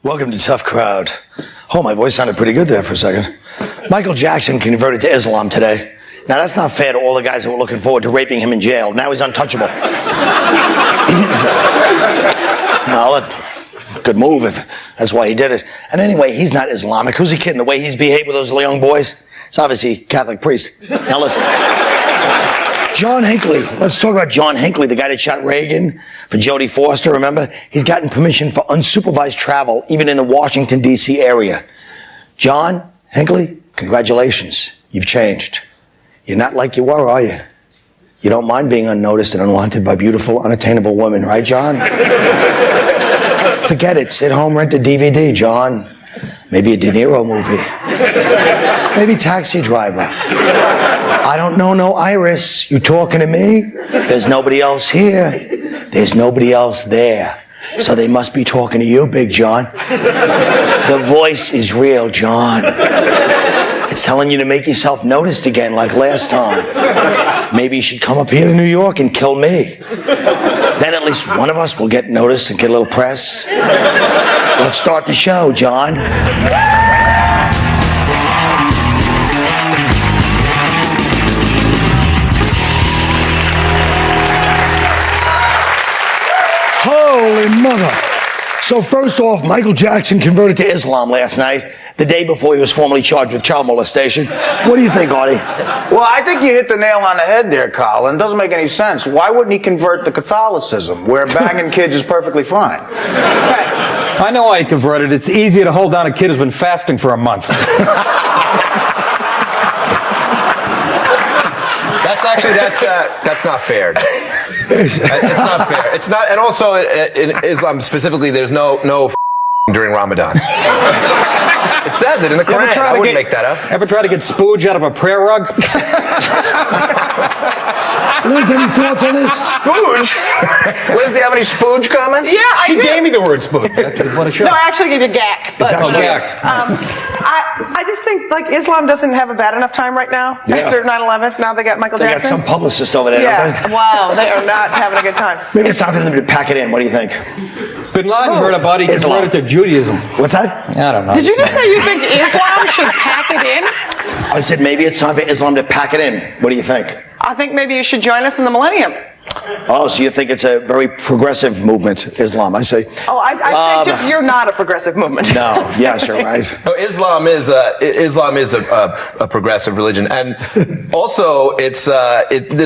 Welcome to Tough Crowd. Oh, my voice sounded pretty good there for a second. Michael Jackson converted to Islam today. Now, that's not fair to all the guys who were looking forward to raping him in jail. Now he's untouchable. Well, good move if that's why he did it. And anyway, he's not Islamic. Who's he kidding? The way he's behaved with those young boys? It's obviously Catholic priest. Now listen. John Hinckley. Let's talk about John Hinckley, the guy that shot Reagan for Jodie Foster, remember? He's gotten permission for unsupervised travel, even in the Washington, D.C. area. John Hinckley, congratulations. You've changed. You're not like you were, are you? You don't mind being unnoticed and unwanted by beautiful, unattainable women, right, John? Forget it. Sit home, rent a DVD, John. Maybe a De Niro movie. Maybe Taxi Driver. I don't know no Iris. You talking to me? There's nobody else here. There's nobody else there. So they must be talking to you, Big John. The voice is real, John. It's telling you to make yourself noticed again like last time. Maybe you should come up here to New York and kill me. Then at least one of us will get noticed and get a little press. Let's start the show, John. Holy mother. So first off, Michael Jackson converted to Islam last night, the day before he was formally charged with child molestation. What do you think, Artie? Well, I think you hit the nail on the head there, Colin. It doesn't make any sense. Why wouldn't he convert to Catholicism, where banging kids is perfectly fine? I know why he converted. It's easier to hold down a kid who's been fasting for a month. That's not fair. It's not fair. It's not, and also in Islam specifically, there's no during Ramadan. It says it in the Quran. I wouldn't make that up. Ever try to get spooge out of a prayer rug? Liz, any thoughts on this? Spooge? Liz, do you have any spooge comments? Yeah, I She do. gave me the word spooge. What a show. No, I actually gave you gack. But, gack. I just think, like, Islam doesn't have a bad enough time right now. Yeah. After 9/11, now they got Michael They got Jackson. some publicists over there, don't Yeah, they? wow, they are not having a good time. Maybe it's time for them to pack it in. What do you think? Bin Laden heard about it, he Islam. converted to Judaism. What's that? I don't know. Did you just say you think Islam should pack it in? I said maybe it's time for Islam to pack it in. What do you think? I think maybe you should join us in the millennium. Oh, so you think it's a very progressive movement, Islam, I say. Oh, I say just you're not a progressive movement. No, yes, you're right. No, Islam is a progressive religion, and also there's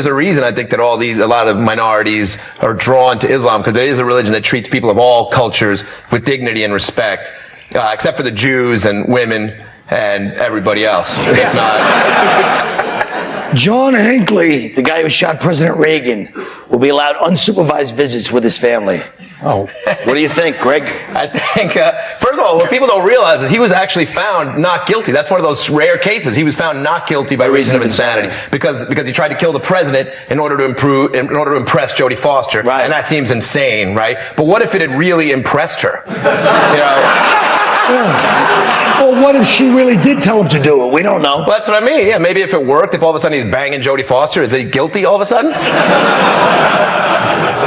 a reason I think that a lot of minorities are drawn to Islam, because it is a religion that treats people of all cultures with dignity and respect, except for the Jews and women and everybody else. It's not. John Hinckley, the guy who shot President Reagan, will be allowed unsupervised visits with his family. Oh. What do you think, Greg? I think, first of all, what people don't realize is he was actually found not guilty. That's one of those rare cases. He was found not guilty by reason of insanity because he tried to kill the president in order to impress Jodie Foster. Right. And that seems insane, right? But what if it had really impressed her? You know? Yeah. Well, what if she really did tell him to do it? We don't know. Well, that's what I mean. Yeah, maybe if it worked, if all of a sudden he's banging Jodie Foster, is he guilty all of a sudden?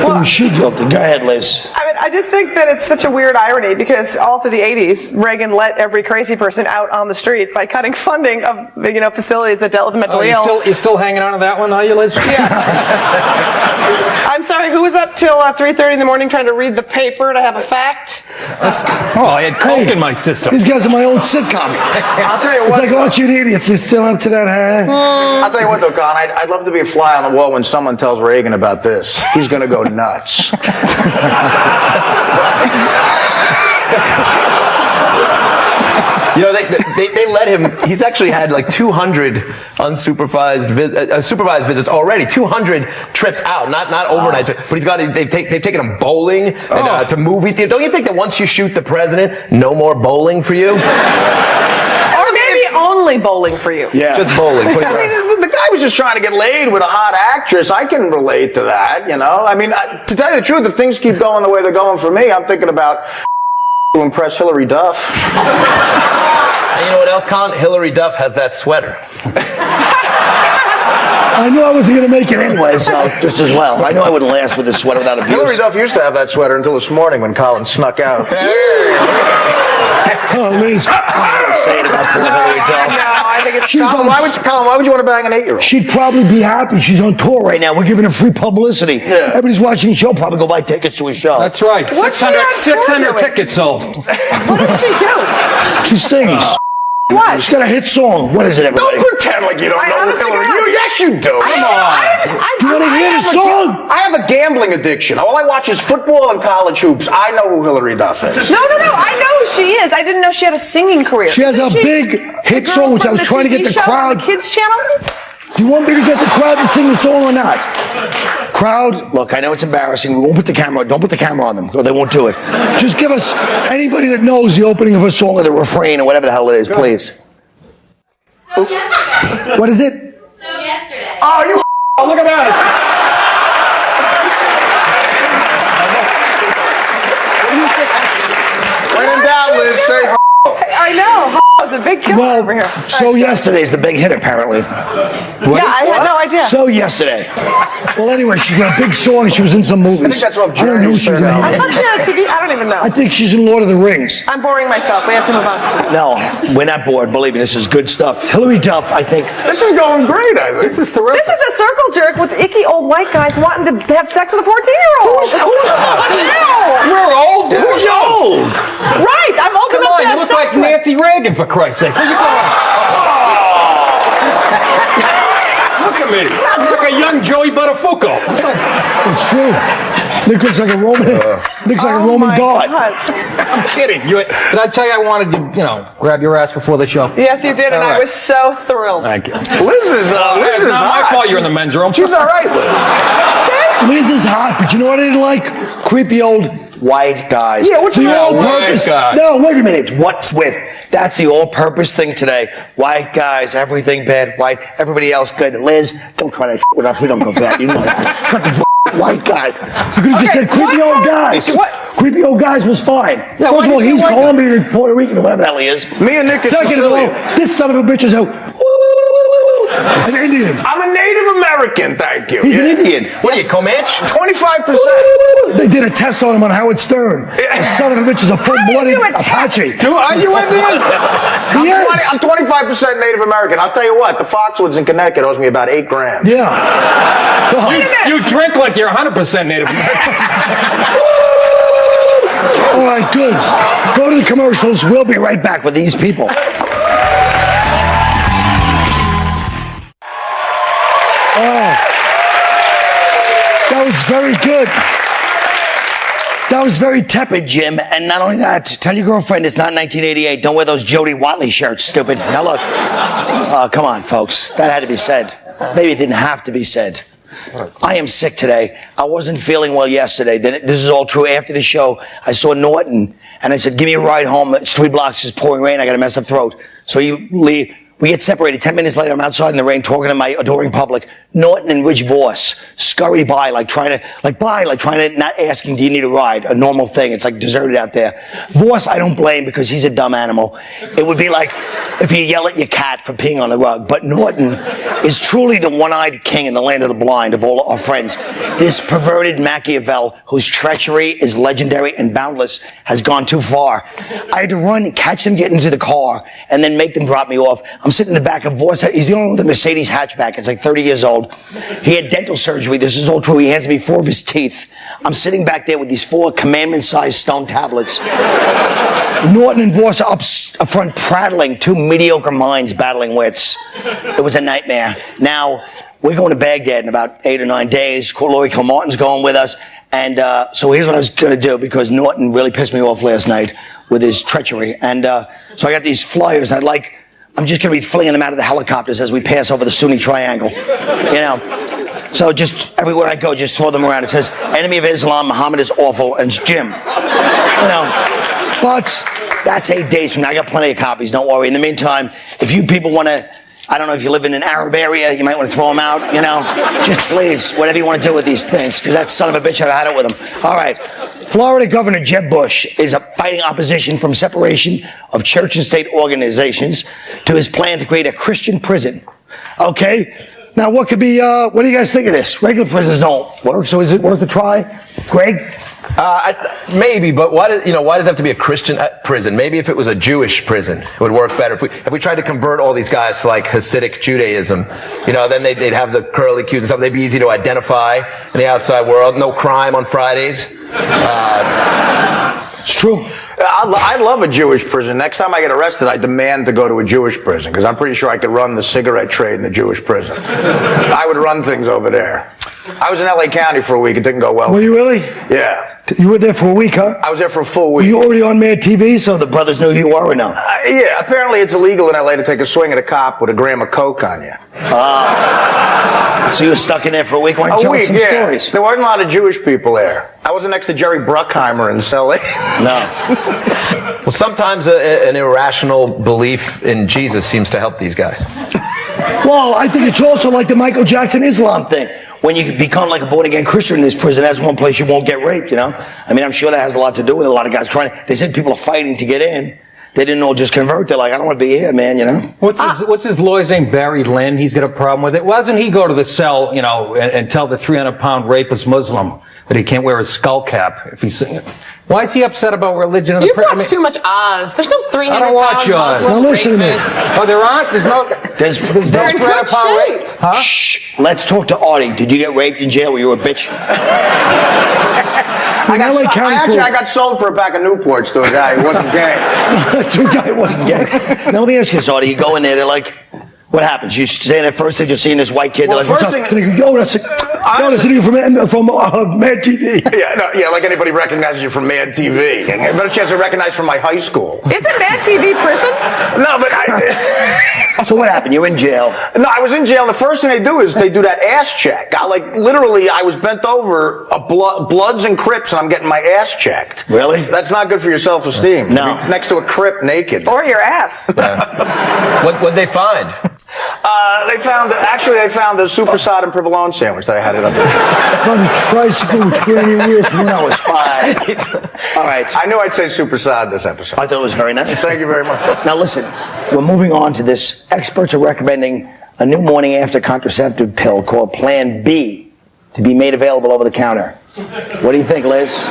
Well, is she guilty? Go ahead, Liz. I mean, I just think that it's such a weird irony because all through the 80s, Reagan let every crazy person out on the street by cutting funding of facilities that dealt with the mentally ill. You're still hanging on to that one, are you, Liz? Yeah. I'm sorry, who was up till 3:30 in the morning trying to read the paper to have a fact? I had coke in my system. These guys are my old sitcom. I'll tell you It's what. like, aren't you an idiot? You're still up to that, huh? I'll tell you what, though, Colin. I'd love to be a fly on the wall when someone tells Reagan about this. He's going to go nuts. You know, they let him. He's actually had like 200 supervised visits already. 200 trips out, not overnight. But they've taken him bowling and to movie theater. Don't you think that once you shoot the president, no more bowling for you? Or maybe only bowling for you. Yeah. Just bowling. I mean, the guy was just trying to get laid with a hot actress. I can relate to that, you know. I mean, to tell you the truth, if things keep going the way they're going for me, I'm thinking about to impress Hillary Duff. And you know what else, Colin? Hillary Duff has that sweater. I knew I wasn't going to make it anyway, so just as well. I knew I wouldn't last with this sweater without abuse. Hillary Duff used to have that sweater until this morning when Colin snuck out. Oh, Liz. I was saying about poor Hillary Duff. No, I think it's She's Colin. on- Colin, why would you want to bang an 8-year-old? She'd probably be happy. She's on tour right now. We're giving her free publicity. Yeah. Everybody's watching the show. Probably go buy tickets to a show. That's right. What's she 600, on tour 600 doing? tickets sold. What does she do? She sings. What? She's got a hit song. What is it, everybody? Don't pretend like you don't I know honestly Hillary. don't. Yes, you do. Do you want to hear the song? I have a gambling addiction. All I watch is football and college hoops. I know who Hillary Duff is. No. I know who she is. I didn't know she had a singing career. She has a Isn't big hit the girl song, which I from was the trying to TV get the show on crowd. the kids channel. Do you want me to get the crowd to sing the song or not? Crowd, look, I know it's embarrassing. We won't put the camera. Don't put the camera on them, or they won't do it. Just give us anybody that knows the opening of a song or the refrain or whatever the hell it is, please. So yesterday. What is it? So yesterday. Oh, you look at that. When in doubt, Liz, say I know. I was a big killer Well, over here. So Yesterday's the big hit, apparently. Yeah, I had no idea. So Yesterday. Well, anyway, she got a big song. She was in some movies. I think that's off I don't know who Journey's she was in. third I thought she had a TV. I don't even know. I think she's in Lord of the Rings. I'm boring myself. We have to move on. No, we're not bored. Believe me, this is good stuff. Hillary Duff, I think. This is going great, I think. This is terrific. This is a circle jerk with icky old white guys wanting to have sex with a 14-year-old. Who's We're old. Who's old? Right. I'm old Come enough on, to you have look sex like with. Nancy Reagan, for Christ's sake. Where you going? Look at me. Looks like a young Joey Buttafuoco. It's true. Nick looks like a Roman. Looks like a Oh Roman my god. I'm kidding. Did I tell you I wanted to, grab your ass before the show? Yes, you did, and All I right. was so thrilled. Thank you. Liz is It's not my hot. fault you're in the men's room. She's all right, Liz. Liz is hot, but you know what I didn't like? Creepy old white guys. Yeah, what's the wrong with all-purpose? white guys? No, wait a minute. What's with? That's the all-purpose thing today. White guys, everything bad. White, everybody else good. Liz, don't try that with us. We don't go bad. You know that. Cut the white guys. You could have just said creepy what old part- guys. what- Creepy old guys was fine. Yeah, First why of all, do you he's say white Colombian and Puerto Rican or whatever the hell he is. Me and Nick is Second of all, Sicilian. this son of a bitch is an Indian. I'm a Native American, thank you. He's an Yeah. Indian. What are you, Comanche? 25%. They did a test on him on Howard Stern. The son of a bitch is a full-blooded do a test? Apache. Are you Indian? He is. I'm 25% Native American. I'll tell you what, the Foxwoods in Connecticut owes me about 8 grand. Yeah. Well, You drink like you're 100% Native American. all right, good. Go to the commercials. We'll be right back with these people. That was very good. That was very tepid, Jim. And not only that, tell your girlfriend it's not 1988. Don't wear those Jody Watley shirts, stupid. Now look, come on, folks. That had to be said. Maybe it didn't have to be said. I am sick today. I wasn't feeling well yesterday. This is all true. After the show, I saw Norton, and I said, give me a ride home. It's 3 blocks. It's pouring rain. I got a messed up throat. So we get separated. 10 minutes later, I'm outside in the rain talking to my adoring public. Norton and Rich Voss scurry by, trying to, not asking, do you need a ride? A normal thing. It's like deserted out there. Voss, I don't blame because he's a dumb animal. It would be like if you yell at your cat for peeing on the rug. But Norton is truly the one-eyed king in the land of the blind of all our friends. This perverted Machiavel, whose treachery is legendary and boundless, has gone too far. I had to run and catch them, get into the car, and then make them drop me off. I'm sitting in the back of Voss. He's the only one with a Mercedes hatchback. It's like 30 years old. He had dental surgery. This is all true. He hands me 4 of his teeth. I'm sitting back there with these 4 commandment-sized stone tablets. Norton and Voss are up front prattling, 2 mediocre minds battling wits. It was a nightmare. Now, we're going to Baghdad in about 8 or 9 days. Laurie Kilmartin's going with us. And so here's what I was going to do, because Norton really pissed me off last night with his treachery. And so I got these flyers. I'm just going to be flinging them out of the helicopters as we pass over the Sunni Triangle. So just everywhere I go, just throw them around. It says, enemy of Islam, Muhammad is awful, and it's Jim. But that's 8 days from now. I got plenty of copies, don't worry. In the meantime, if you people want to, I don't know if you live in an Arab area, you might want to throw them out, Just please, whatever you want to do with these things, because that son of a bitch, I've had it with him. All right. Florida Governor Jeb Bush is fighting opposition from separation of church and state organizations to his plan to create a Christian prison. Okay? Now, what do you guys think of this? Regular prisons don't work, so is it worth a try? Greg? Maybe, but why does it have to be a Christian prison? Maybe if it was a Jewish prison, it would work better. If we tried to convert all these guys to like Hasidic Judaism, then they'd have the curly cues and stuff. They'd be easy to identify in the outside world. No crime on Fridays. It's true. I love a Jewish prison. Next time I get arrested, I demand to go to a Jewish prison because I'm pretty sure I could run the cigarette trade in a Jewish prison. I would run things over there. I was in LA County for a week. It didn't go well. Were you really? Yeah. You were there for a week, huh? I was there for a full Were week. you already on Mad TV, so the brothers knew who you were or no? Yeah, apparently it's illegal in LA to take a swing at a cop with a gram of coke on you. So you were stuck in there for a week? Why don't you tell us some stories? There wasn't a lot of Jewish people there. I wasn't next to Jerry Bruckheimer in Cell A. No. Well, sometimes an irrational belief in Jesus seems to help these guys. Well, I think it's also like the Michael Jackson Islam thing. When you become like a born-again Christian in this prison, that's one place you won't get raped, I mean, I'm sure that has a lot to do with it. A lot of guys they said people are fighting to get in. They didn't all just convert. They're like, I don't want to be here, man, What's his lawyer's name? Barry Lynn. He's got a problem with it. Why doesn't he go to the cell, and tell the 300-pound rapist Muslim that he can't wear a skull cap if he's... Why is he upset about religion in the You've prison? watched too much Oz. There's no 300-pound I don't watch Oz. Muslim Now listen to me. rapist. Oh, there aren't? There's no There's in good 300-pound shape. rape? Huh? Shh. Let's talk to Artie. Did you get raped in jail? Were you a bitch? I got sold for a pack of Newports to a guy who wasn't gay. To a guy who wasn't gay. Now let me ask you this, Artie. You go in there, they're like, what happens? You stand there first, they're just seeing this white kid. Well, they're like, what's first up? Yo, that's you from Mad TV. Yeah, like anybody recognizes you from Mad TV. And a better chance to recognize from my high school. Isn't Mad TV prison? No, but So what happened? You're in jail. No, I was in jail. The first thing they do is they do that ass check. Literally, I was bent over, Bloods and Crips, and I'm getting my ass checked. Really? That's not good for your self-esteem. No. To be next to a Crip naked. Or your ass? What'd they find? They found a supersod and provolone sandwich that I had it up there. I found a tricycle with 20 wheels when I was 5. All right. I knew I'd say supersod this episode. I thought it was very nice. Thank you very much. Now listen, we're moving on to this. Experts are recommending a new morning after contraceptive pill called Plan B to be made available over the counter. What do you think, Liz?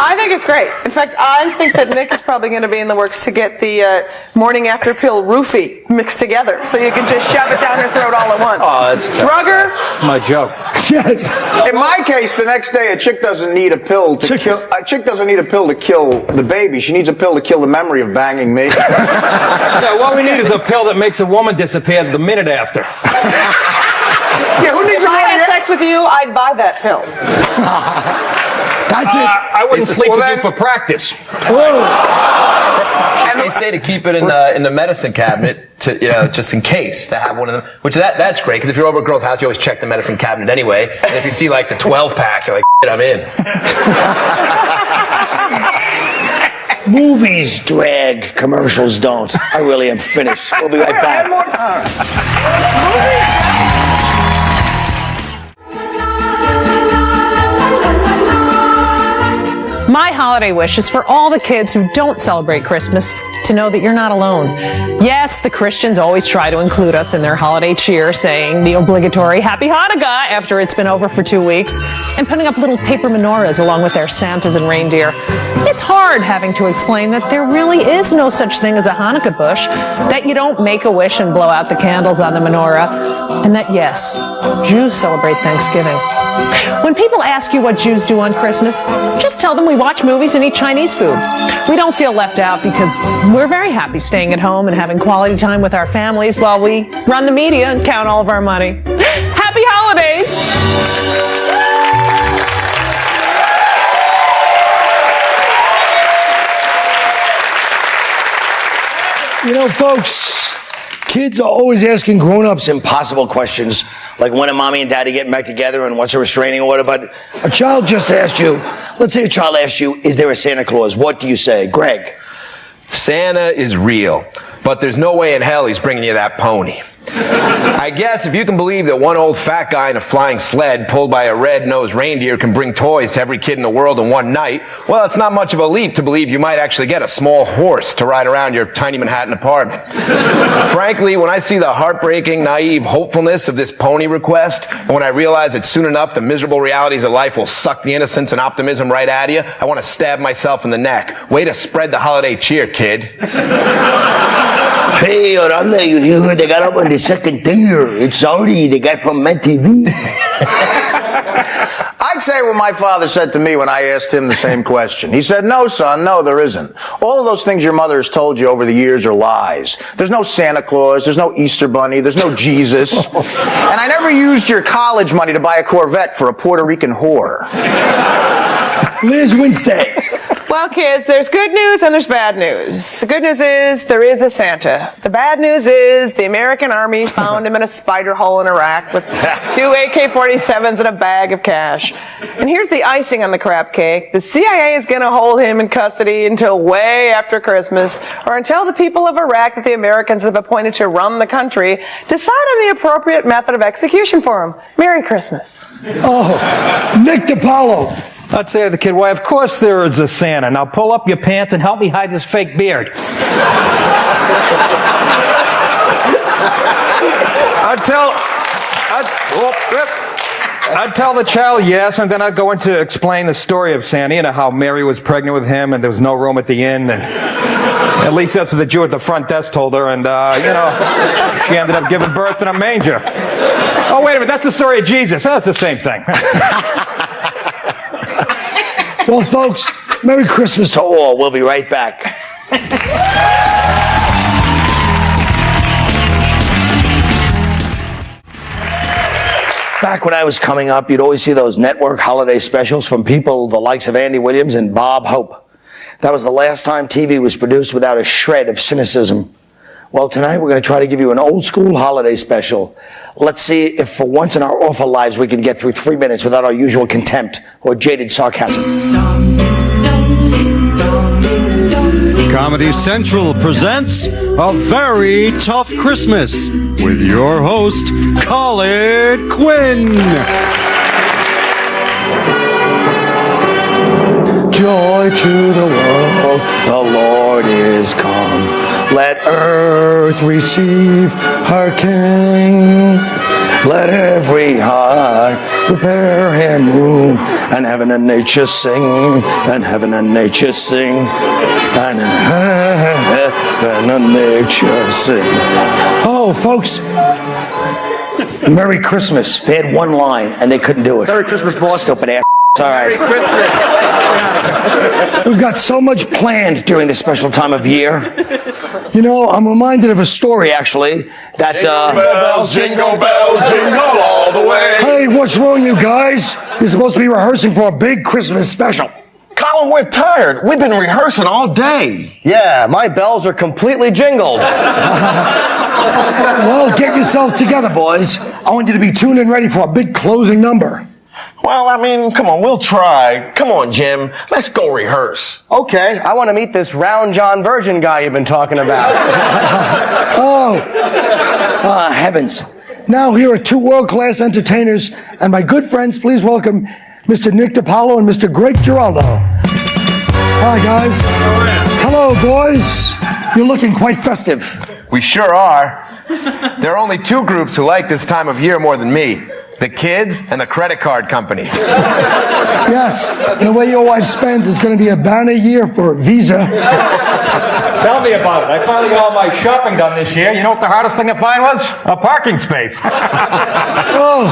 I think it's great. In fact, I think that Nick is probably going to be in the works to get the morning after pill roofie mixed together, so you can just shove it down her throat all at once. Oh, that's tough. Drug her. That's my joke. Yes. In my case, the next day, a chick doesn't need a pill to kill. A chick doesn't need a pill to kill the baby. She needs a pill to kill the memory of banging me. Yeah, what we need is a pill that makes a woman disappear the minute after. Yeah, who needs If a I morning had sex with you, I'd buy that pill. That's it. I wouldn't sleep well, with then- you for practice. And they say to keep it in the medicine cabinet to just in case to have one of them. Which that's great because if you're over a girl's house, you always check the medicine cabinet anyway. And if you see like the 12-pack, you're like, I'm in. Movies drag, commercials don't. I really am finished. We'll be right back. My holiday wish is for all the kids who don't celebrate Christmas to know that you're not alone. Yes, the Christians always try to include us in their holiday cheer, saying the obligatory Happy Hanukkah after it's been over for 2 weeks, and putting up little paper menorahs along with their Santas and reindeer. It's hard having to explain that there really is no such thing as a Hanukkah bush, that you don't make a wish and blow out the candles on the menorah, and that yes, Jews celebrate Thanksgiving. When people ask you what Jews do on Christmas, just tell them we watch movies and eat Chinese food. We don't feel left out because we're very happy staying at home and having quality time with our families while we run the media and count all of our money. Happy holidays! Folks, kids are always asking grown-ups impossible questions, like when are mommy and daddy getting back together and what's a restraining order, but a child just asked you, let's say a child asked you, is there a Santa Claus? What do you say? Greg? Santa is real. but there's no way in hell he's bringing you that pony. I guess if you can believe that one old fat guy in a flying sled pulled by a red-nosed reindeer can bring toys to every kid in the world in one night, well, it's not much of a leap to believe you might actually get a small horse to ride around your tiny Manhattan apartment. Frankly, when I see the heartbreaking, naive hopefulness of this pony request, and when I realize that soon enough the miserable realities of life will suck the innocence and optimism right out of you, I want to stab myself in the neck. Way to spread the holiday cheer, kid. Hey, Orlando, you hear they got up on the second tier. It's Artie, the guy from MTV. I'd say what my father said to me when I asked him the same question. He said, no, son, no, there isn't. All of those things your mother has told you over the years are lies. There's no Santa Claus, there's no Easter Bunny, there's no Jesus. And I never used your college money to buy a Corvette for a Puerto Rican whore. Lizz Winstead. Well, kids, there's good news and there's bad news. The good news is there is a Santa. The bad news is the American Army found him in a spider hole in Iraq with 2 AK-47s and a bag of cash. And here's the icing on the crap cake. The CIA is going to hold him in custody until way after Christmas, or until the people of Iraq that the Americans have appointed to run the country decide on the appropriate method of execution for him. Merry Christmas. Oh, Nick Paolo. I'd say to the kid, why, of course there is a Santa. Now pull up your pants and help me hide this fake beard. I'd tell the child yes, and then I'd go into explain the story of Santa, you know, how Mary was pregnant with him and there was no room at the inn, and at least that's what the Jew at the front desk told her, and, you know, she ended up giving birth in a manger. Oh, wait a minute, that's the story of Jesus. Well, that's the same thing. Well, folks, Merry Christmas to all. We'll be right back. Back when I was coming up, you'd always see those network holiday specials from people the likes of Andy Williams and Bob Hope. That was the last time TV was produced without a shred of cynicism. Well, tonight we're going to try to give you an old school holiday special. Let's see if for once in our awful lives we can get through 3 minutes without our usual contempt or jaded sarcasm. Comedy Central presents A Very Tough Christmas with your host, Colin Quinn. Joy to the world, the Lord is come. Let earth receive her King. Let every heart prepare him room, and heaven and nature sing, and heaven and nature sing, and heaven and nature sing. Oh, folks, Merry Christmas. They had one line, and they couldn't do it. Merry Christmas, boss. Stupid ass. All right. Merry Christmas. We've got so much planned during this special time of year. You know, I'm reminded of a story, actually, that, Jingle bells, jingle all the way. Hey, what's wrong, you guys? You're supposed to be rehearsing for a big Christmas special. Colin, we're tired. We've been rehearsing all day. Yeah, my bells are completely jingled. Well, get yourselves together, boys. I want you to be tuned and ready for a big closing number. Well, I mean, come on, we'll try. Come on, Jim. Let's go rehearse. Okay, I want to meet this round John Virgin guy you've been talking about. Heavens. Now here are two world-class entertainers, and my good friends, please welcome Mr. Nick Paolo and Mr. Greg Giraldo. Hi, guys. Hello, boys. You're looking quite festive. We sure are. There are only two groups who like this time of year more than me. The kids and the credit card companies. Yes, and the way your wife spends is going to be a banner year for Visa. Tell me about it. I finally got all my shopping done this year. You know what the hardest thing to find was? A parking space. Oh,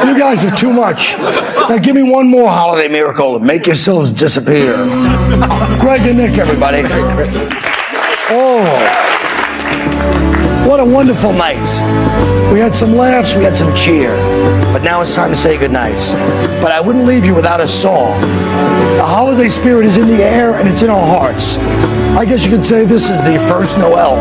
you guys are too much. Now give me one more holiday miracle and make yourselves disappear. Greg and Nick, everybody. Oh, what a wonderful night. We had some laughs, we had some cheer, but now it's time to say goodnight. But I wouldn't leave you without a song. The holiday spirit is in the air and it's in our hearts. I guess you could say this is the first Noel.